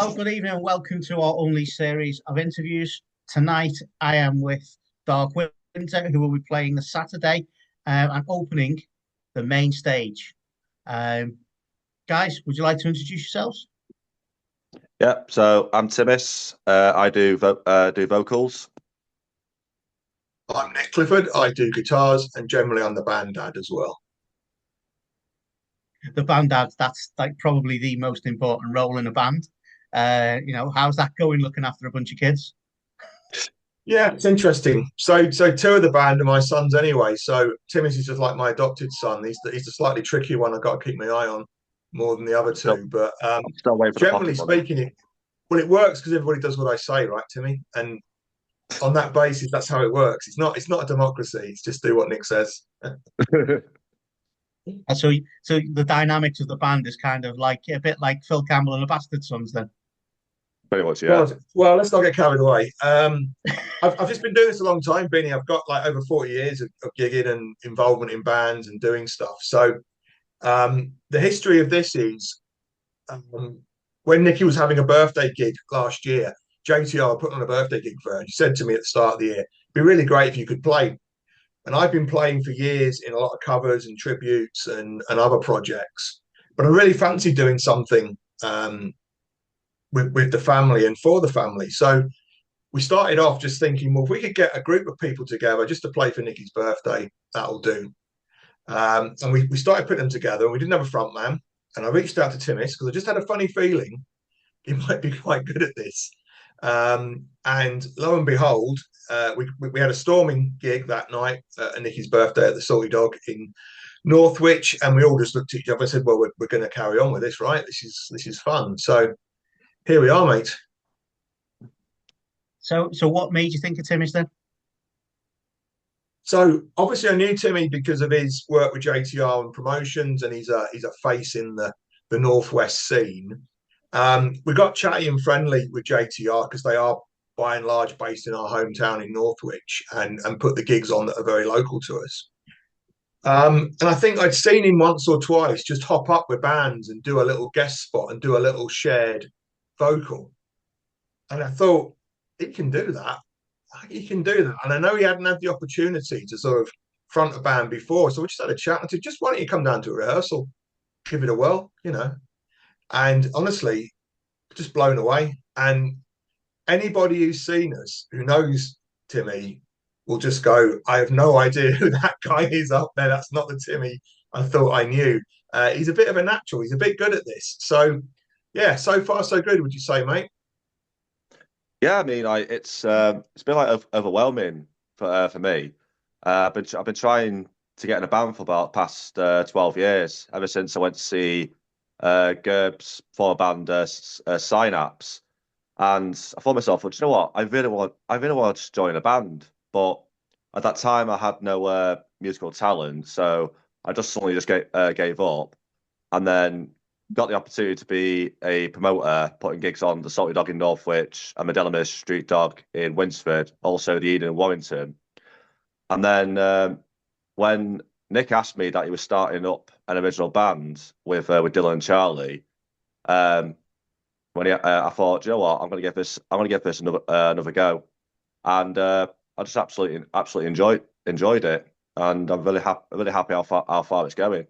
Hello, good evening, and welcome to our only series of interviews. Tonight, I am with Dxrk Winter, who will be playing the Saturday and opening the main stage. Um, Guys, would you like to introduce yourselves? Yeah, so I'm Timis. I do vocals. I'm Nick Clifford. I do guitars and generally I'm the band dad as well. The band dad, that's like probably the most important role in a band. How's that going looking after a bunch of kids? Yeah, it's interesting. So two of the band are my sons anyway. So Timmy's is just like my adopted son. He's the slightly tricky one. I've got to keep my eye on more than the other Still, two. But I'm still waiting for the generally pocket money. speaking, it works because everybody does what I say, right, Timmy? And on that basis, that's how it works. It's not a democracy. It's just do what Nick says. So the dynamics of the band is kind of like a bit like Phil Campbell and the Bastard Sons, then. Pretty much, yeah. Well, let's not get carried away. I've just been doing this a long time, Beany. I've got like over 40 years of gigging and involvement in bands and doing stuff. So the history of this is when Nikki was having a birthday gig last year, JTR put on a birthday gig for her. She said to me at the start of the year, it'd be really great if you could play. And I've been playing for years in a lot of covers and tributes and other projects. But I really fancy doing something with the family and for the family. So we started off just thinking, well, if we could get a group of people together just to play for Nikki's birthday, that'll do. And we started putting them together, and we didn't have a front man. And I reached out to Timis because I just had a funny feeling he might be quite good at this. And lo and behold, we had a storming gig that night at Nikki's birthday at the Salty Dog in Northwich, and we all just looked at each other and said, "Well, we're going to carry on with this, right? This is fun." So here we are, mate. So what made you think of Timmy's then? So obviously, I knew Timmy because of his work with JTR and promotions, and he's a face in the Northwest scene. We got chatty and friendly with JTR because they are by and large based in our hometown in Northwich and put the gigs on that are very local to us. And I think I'd seen him once or twice just hop up with bands and do a little guest spot and do a little shared vocal. And I thought, he can do that. He can do that. And I know he hadn't had the opportunity to sort of front a band before. So we just had a chat and said, just why don't you come down to a rehearsal, give it a whirl. And honestly, just blown away. And anybody who's seen us, who knows Timmy, will just go, I have no idea who that guy is up there. That's not the Timmy I thought I knew. He's a bit of a natural. He's a bit good at this. So, yeah, so far so good, would you say, mate? Yeah, I mean, it's been like overwhelming for me. I've been trying to get in a band for about past 12 years, ever since I went to see Gerb's former band Synapse, and I thought myself, well, do you know what? I really want to just join a band, but at that time I had no musical talent, so I just suddenly just gave up, and then got the opportunity to be a promoter, putting gigs on the Salty Dog in Northwich and Medelamis Street Dog in Winsford, also the Eden in Warrington. And then when Nick asked me that he was starting up an original band with Dylan and Charlie, um, I thought, "Do you know what? I'm going to give this another go," and I just absolutely enjoyed it, and I'm really happy how far it's going.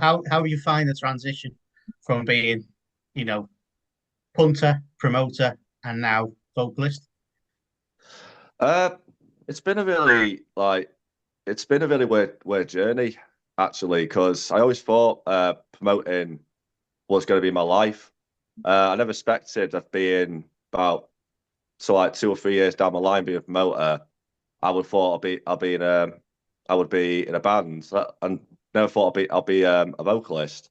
How you find the transition from being, you know, punter, promoter, and now vocalist? Uh, it's been a really weird journey, actually, because I always thought promoting was going to be my life. I never expected that being about, so like 2 or 3 years down the line being a promoter, I would thought I would be in a band, and never thought I'll be a vocalist,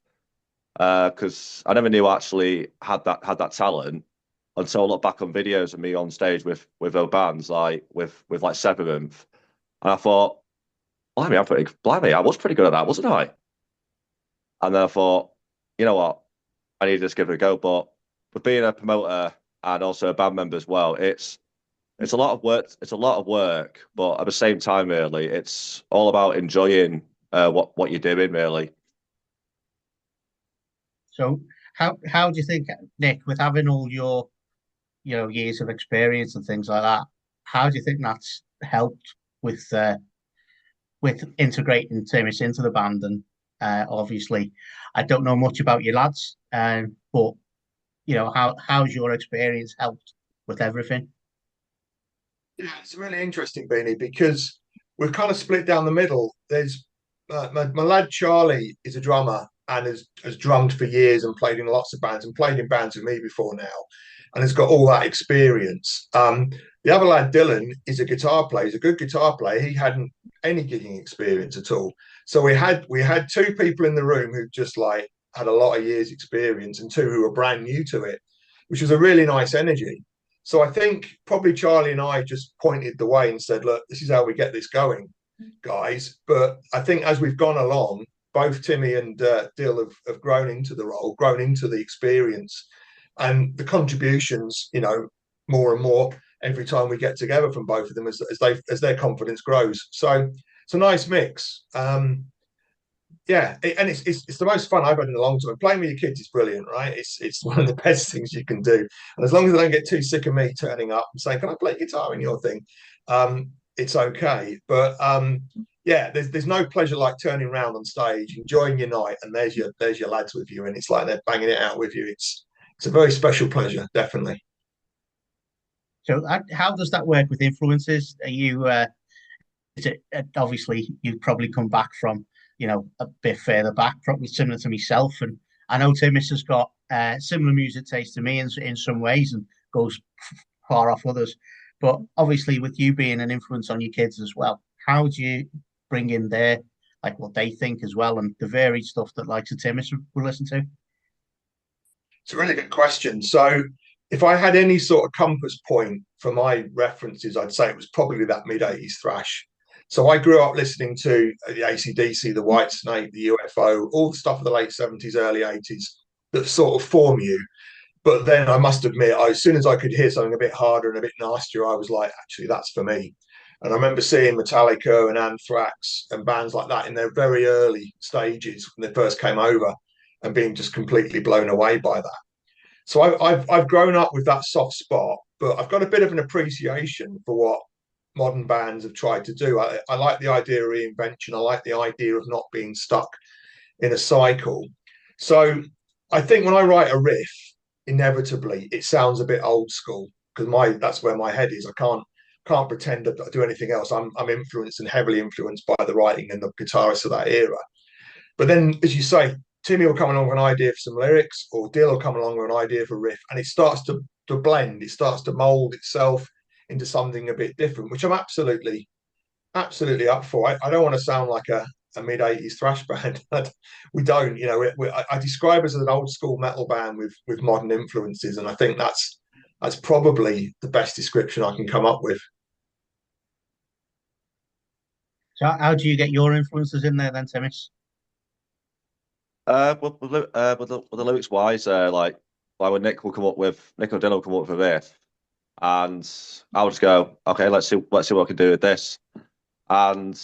because I never knew I actually had that talent until I looked back on videos of me on stage with those bands, like with like Seventh, and I thought, blimey, I was pretty good at that, wasn't I? And then I thought, you know what, I need to just give it a go. But with being a promoter and also a band member as well, it's a lot of work. It's a lot of work, but at the same time, really, it's all about enjoying what you're doing, really. So how do you think, Nick, with having all your years of experience and things like that, how do you think that's helped with integrating Timis into the band? And obviously, I don't know much about you lads, but how's your experience helped with everything? Yeah, it's really interesting, Beany, because we're kind of split down the middle. There's my lad Charlie is a drummer and has drummed for years and played in lots of bands and played in bands with me before now, and has got all that experience. The other lad Dylan is a guitar player. He's a good guitar player. He hadn't any gigging experience at all. So we had two people in the room who just like had a lot of years experience and two who were brand new to it, which was a really nice energy. So I think probably Charlie and I just pointed the way and said, look, this is how we get this going, guys. But I think as we've gone along, both Timmy and Dill have grown into the role, grown into the experience and the contributions, more and more every time we get together from both of them as their confidence grows. So it's a nice mix. Yeah, and it's the most fun I've had in a long time. Playing with your kids is brilliant, right? It's one of the best things you can do. And as long as they don't get too sick of me turning up and saying, "Can I play guitar in your thing?" It's okay. But yeah, there's no pleasure like turning around on stage, enjoying your night, and there's your lads with you, and it's like they're banging it out with you. It's a very special pleasure, definitely. So how does that work with influences? Are you is it obviously you probably come back from a bit further back, probably similar to myself, and I know Timis has got similar music taste to me in some ways and goes far off others. But obviously, with you being an influence on your kids as well, how do you bring in their like what they think as well and the varied stuff that likes of Timis will listen to? It's a really good question. So, if I had any sort of compass point for my references, I'd say it was probably that mid 80s thrash. So, I grew up listening to the AC/DC, the Whitesnake, the UFO, all the stuff of the late 70s, early 80s that sort of form you. But then I must admit, as soon as I could hear something a bit harder and a bit nastier, I was like, actually, that's for me. And I remember seeing Metallica and Anthrax and bands like that in their very early stages when they first came over and being just completely blown away by that. So I've grown up with that soft spot, but I've got a bit of an appreciation for what modern bands have tried to do. I like the idea of reinvention. I like the idea of not being stuck in a cycle. So I think when I write a riff, inevitably it sounds a bit old school because that's where my head is. I can't pretend to do anything else. I'm influenced and heavily influenced by the writing and the guitarists of that era. But then, as you say, Timmy will come along with an idea for some lyrics, or Dill will come along with an idea for a riff, and it starts to blend. It starts to mold itself into something a bit different, which I'm absolutely up for. I don't want to sound like a mid 80s thrash band. We don't, I describe us as an old school metal band with modern influences, and I think that's probably the best description I can come up with. So how do you get your influences in there then, Timis? With the lyrics wise, like when Nick or Dylan will come up with a riff, and I'll just go, okay, let's see what I can do with this. And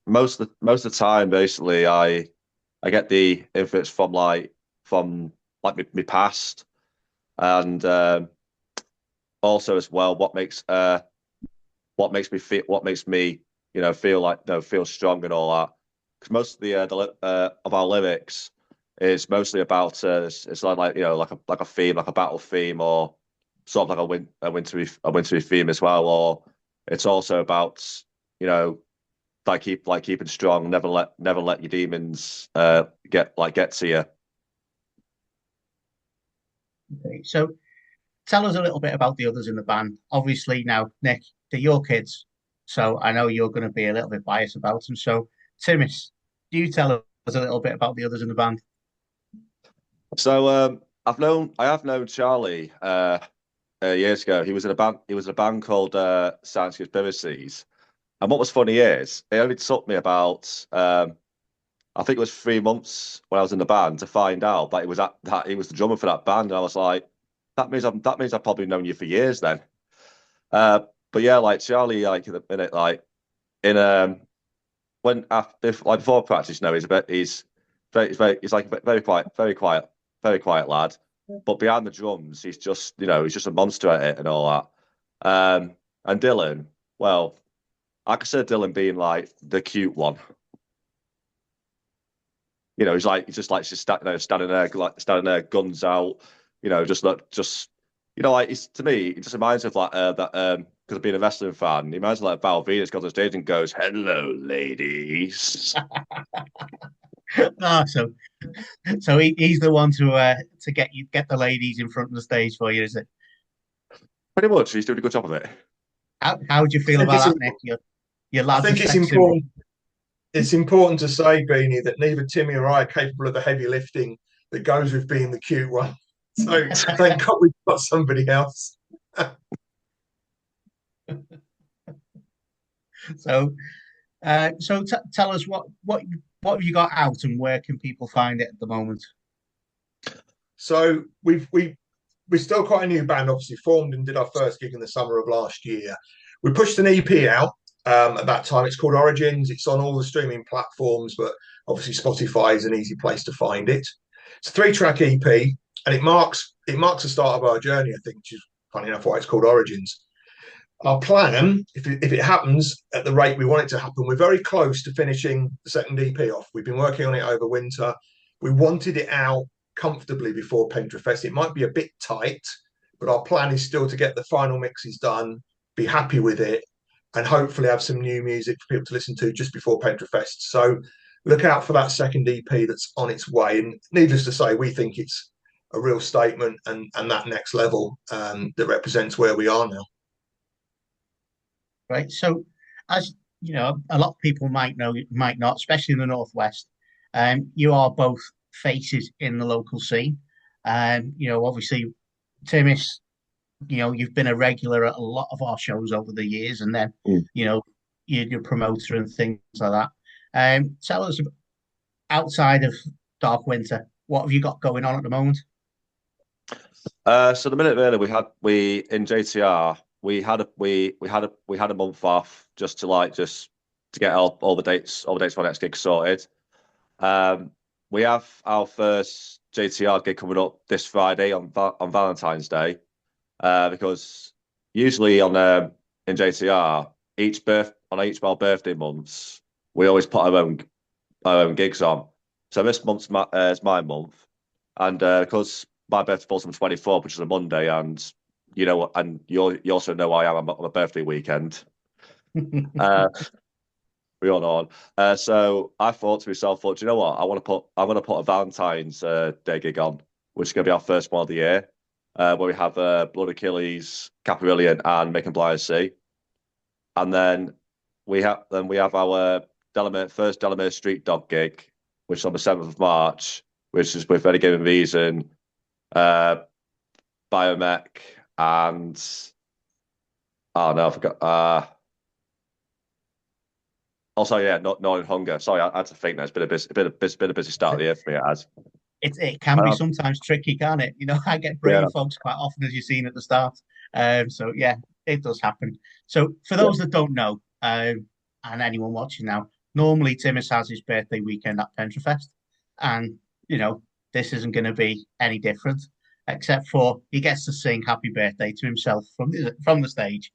most of the time, basically, I get the influence from my past, and also as well what makes me feel like feel strong and all that. Because most of of our lyrics is mostly about it's like a theme, like a battle theme, or sort of like a wintry theme as well. Or it's also about you know keeping strong, never let your demons get to you. Okay, so tell us a little bit about the others in the band. Obviously, now, Nick, they're your kids, so I know you're going to be a little bit biased about them. So, Timis, do you tell us a little bit about the others in the band? So I have known Charlie years ago. He was in a band called Science Conspiracies. And what was funny is it only took me about I think it was 3 months when I was in the band to find out that he was the drummer for that band. And I was like, that means I've probably known you for years then. But yeah, like Charlie, like in a minute, like in when after before practice, he's like very quiet, very quiet. very quiet lad. But behind the drums, he's just, he's just a monster at it and all that. And Dylan, well, I consider Dylan being like the cute one. Standing there, guns out. Like to me, it just reminds me of like that. Because I've been a wrestling fan, he reminds me like Val Venus goes on stage and goes, "Hello, ladies." So he's the one to get the ladies in front of the stage for you, is it? Pretty much, he's doing a good job of it. How do you feel about that, Nick? Your I lad's think a it's sex symbol. important. It's important to say, Beany, that neither Timmy or I are capable of the heavy lifting that goes with being the cute one. So thank God we've got somebody else. So, tell us what have you got out and where can people find it at the moment? So we've still quite a new band, obviously formed and did our first gig in the summer of last year. We pushed an EP out at that time. It's called Origins. It's on all the streaming platforms, but obviously Spotify is an easy place to find it. It's a 3-track EP, and it marks the start of our journey, I think, which is funny enough why it's called Origins. Our plan, if it happens at the rate we want it to happen, we're very close to finishing the second EP off. We've been working on it over winter. We wanted it out comfortably before Pentrefest. It might be a bit tight, but our plan is still to get the final mixes done, be happy with it, and hopefully have some new music for people to listen to just before Pentrefest. So look out for that second EP that's on its way. And needless to say, we think it's a real statement and that next level that represents where we are now. Right. So, as you know, a lot of people might know, might not, especially in the Northwest. You are both faces in the local scene. Obviously, Timis, you've been a regular at a lot of our shows over the years, and then, you're a promoter and things like that. Tell us, outside of Dark Winter, what have you got going on at the moment? So the minute earlier we in JTR we had a month off just to get all the dates for our next gig sorted. We have our first JTR gig coming up this Friday on Valentine's Day, because usually in JTR each of our birthday months we always put our own gigs on. So this month's is my month, and because my birthday falls on the 24th, which is a Monday, and you also know I am on my birthday weekend. We all know. So I thought to myself, do you know what? I'm gonna put a Valentine's Day gig on, which is gonna be our first one of the year, where we have Blood Achilles, Caprillion, and Macon Blind C. And then we have our first Delamere Street Dog gig, which is on the 7th of March, which is with Any Given Reason, Biomech, and oh no, I forgot. Also, yeah, not in hunger. Sorry, I had to think that it's been a busy start of the year for me. It has. It can be sometimes tricky, can't it? I get brain fogs quite often, as you've seen at the start. So yeah, it does happen. So for those that don't know, and anyone watching now, normally Timis has his birthday weekend at Pentrefest, and this isn't going to be any different, except for he gets to sing "Happy Birthday" to himself from the stage.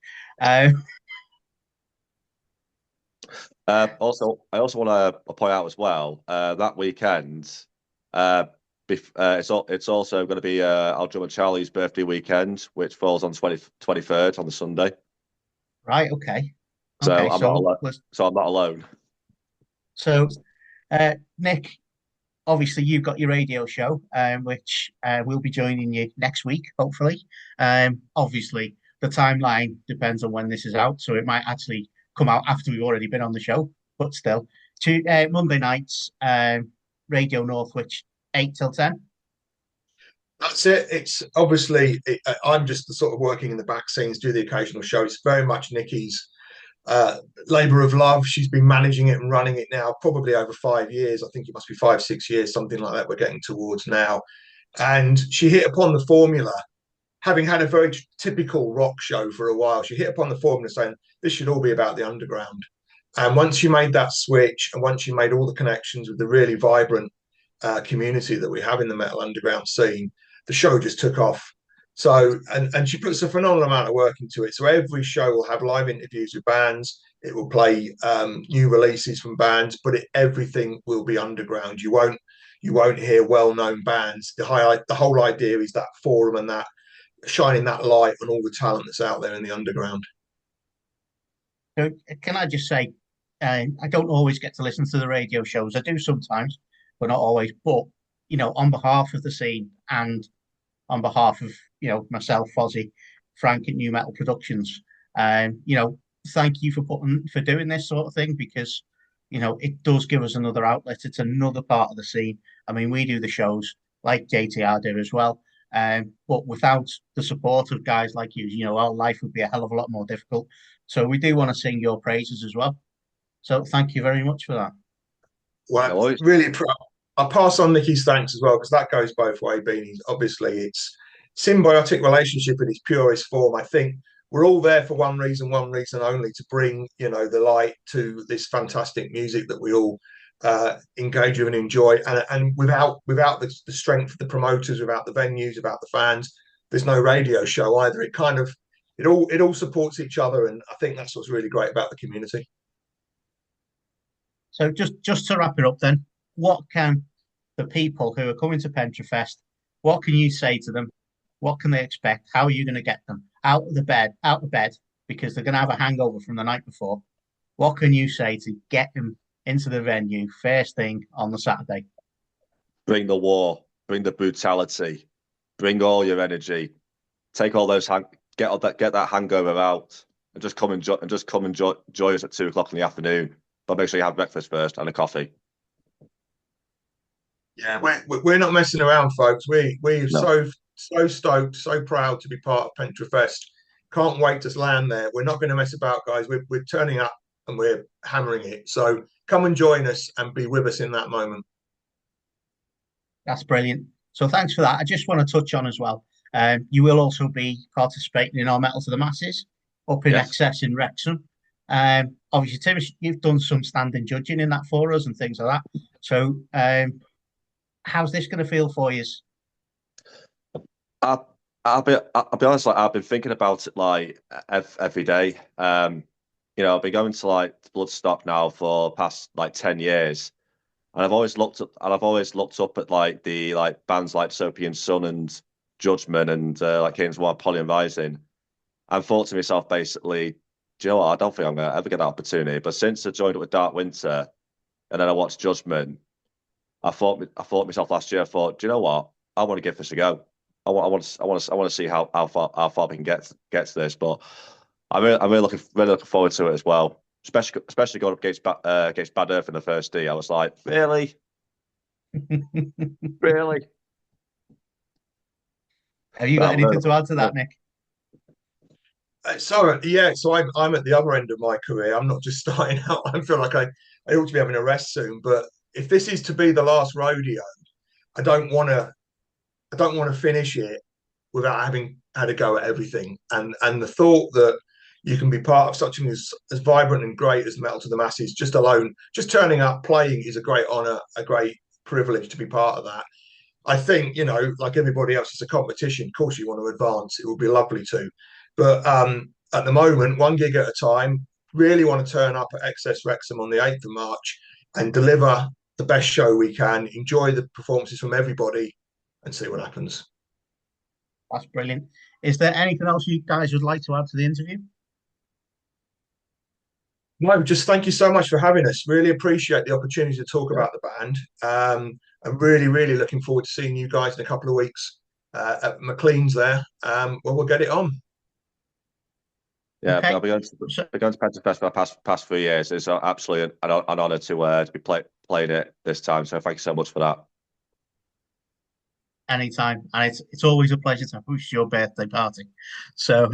Also, I also want to point out as well that weekend, it's also going to be our drummer Charlie's birthday weekend, which falls on 23rd on the Sunday. Right. Okay. So I'm not alone. So, Nick, obviously you've got your radio show, which we'll be joining you next week, hopefully. Obviously, the timeline depends on when this is out, so it might actually come out after we've already been on the show, but still. Monday nights, Radio Northwich, 8 till 10. That's it. It's obviously, I'm just the sort of working in the back scenes, do the occasional show. It's very much Nikki's labour of love. She's been managing it and running it now probably over 5 years. I think it must be 5-6 years, something like that we're getting towards now. And she hit upon the formula, having had a very typical rock show for a while. She hit upon the formula saying, this should all be about the underground. And once you made that switch, and once you made all the connections with the really vibrant community that we have in the metal underground scene, the show just took off. So, and she puts a phenomenal amount of work into it. So every show will have live interviews with bands. It will play new releases from bands, but everything will be underground. You won't hear well-known bands. The whole idea is that forum and that shining that light on all the talent that's out there in the underground. So can I just say, I don't always get to listen to the radio shows. I do sometimes, but not always. But on behalf of the scene and on behalf of myself, Fozzy, Frank at New Metal Productions, thank you for doing this sort of thing because it does give us another outlet. It's another part of the scene. I mean, we do the shows like JTR do as well. But without the support of guys like you, our life would be a hell of a lot more difficult. So we do want to sing your praises as well. So thank you very much for that. Well, really proud. I'll pass on Nicky's thanks as well because that goes both ways, Beanie. Obviously, it's symbiotic relationship in its purest form. I think we're all there for one reason only, to bring the light to this fantastic music that we all engage with and enjoy. And without the strength of the promoters, without the venues, without the fans, there's no radio show either. It all supports each other, and I think that's what's really great about the community. So just to wrap it up then, what can the people who are coming to Pentrefest, what can you say to them? What can they expect? How are you going to get them out of bed, because they're going to have a hangover from the night before? What can you say to get them into the venue first thing on the Saturday? Bring the war, bring the brutality, bring all your energy, take all those get that hangover out, and just come and join us at 2 o'clock in the afternoon. But make sure you have breakfast first and a coffee. Yeah, we're not messing around, folks. We're No. so stoked, so proud to be part of Pentrefest. Can't wait to land there. We're not going to mess about, guys. We're turning up and we're hammering it. So come and join us and be with us in that moment. That's brilliant. So thanks for that. I just want to touch on as well. You will also be participating in our Metal to the Masses up in Excess in Wrexham. Obviously, Tim, you've done some standing judging in that for us and things like that. So, how's this going to feel for you? I'll be honest. Like, I've been thinking about it like every day. I've been going to like Bloodstock now for past like 10 years, and I've always looked up at like the bands like Sopian Sun and Judgment and like King's War, Polly and Rising, and thought to myself basically, do you know what? I don't think I'm gonna ever get that opportunity. But since I joined up with Dxrk Winter, and then I watched Judgment, I thought myself last year. I thought, do you know what? I want to give this a go. I want to see how far we can get to this. But I'm really looking forward to it as well. Especially going up against Bad Earth in the first D. I was like, really, really. Have you got anything to add to that, Nick? So I'm at the other end of my career. I'm not just starting out. I feel like I ought to be having a rest soon. But if this is to be the last rodeo, I don't want to finish it without having had a go at everything. And the thought that you can be part of something as vibrant and great as Metal to the Masses, just turning up, playing is a great honour, a great privilege to be part of that. I think, like everybody else, it's a competition. Of course, you want to advance. It would be lovely to. But at the moment, one gig at a time, really want to turn up at Excess Wrexham on the 8th of March and deliver the best show we can, enjoy the performances from everybody and see what happens. That's brilliant. Is there anything else you guys would like to add to the interview? No, just thank you so much for having us. Really appreciate the opportunity to talk about the band. I'm really, really looking forward to seeing you guys in a couple of weeks at McLeans there. We'll get it on. Yeah, okay. I've been going to Pentrefest for the past 3 years. It's absolutely an honour to be playing it this time. So thank you so much for that. Anytime, and it's always a pleasure to host your birthday party. So,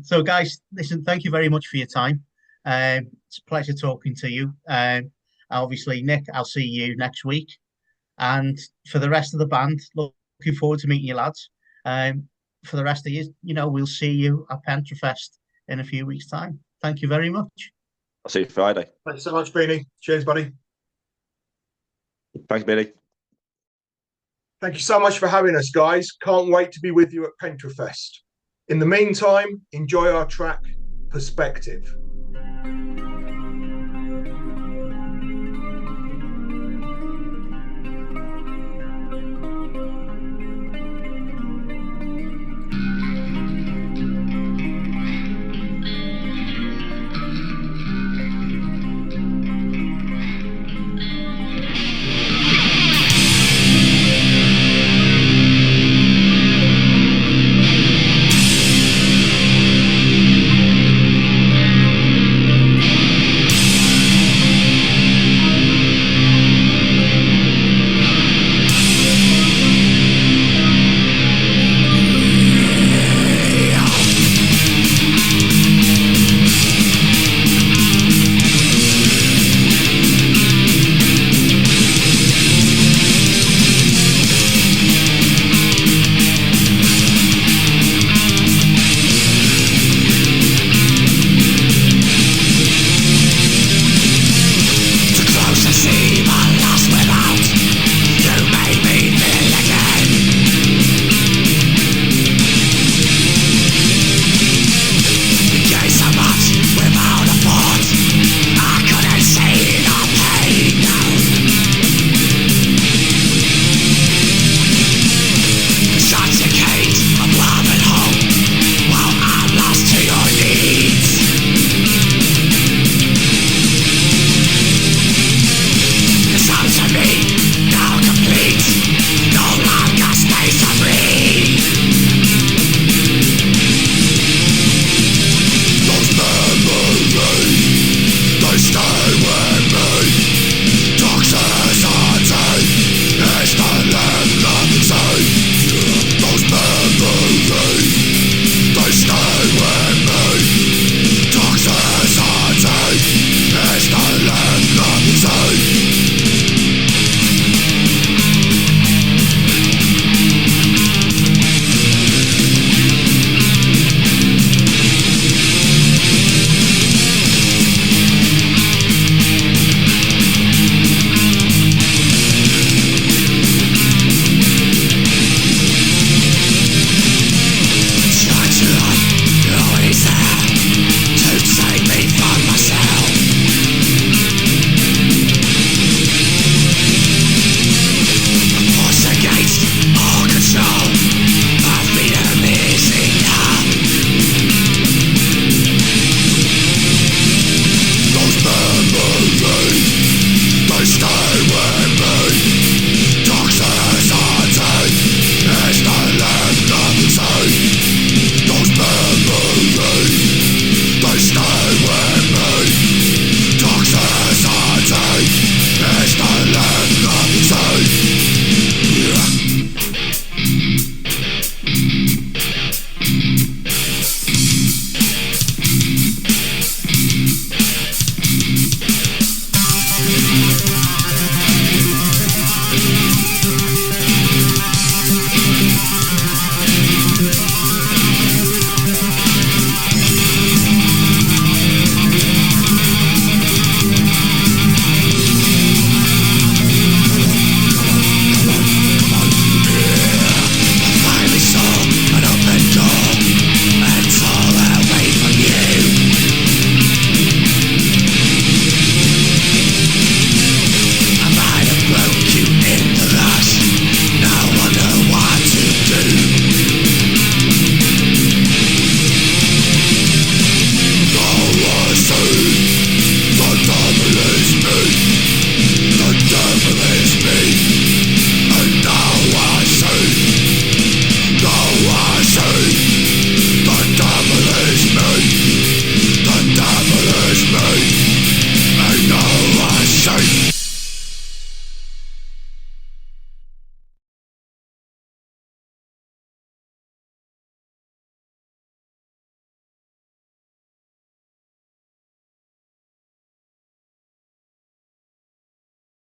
so guys, listen, thank you very much for your time. It's a pleasure talking to you. Obviously, Nick, I'll see you next week, and for the rest of the band, looking forward to meeting you lads. For the rest of you, we'll see you at Pentrefest in a few weeks' time. Thank you very much. I'll see you Friday. Thanks so much, Beany. Cheers, buddy. Thanks, Beany. Thank you so much for having us, guys. Can't wait to be with you at Pentrefest. In the meantime, enjoy our track, Perspective.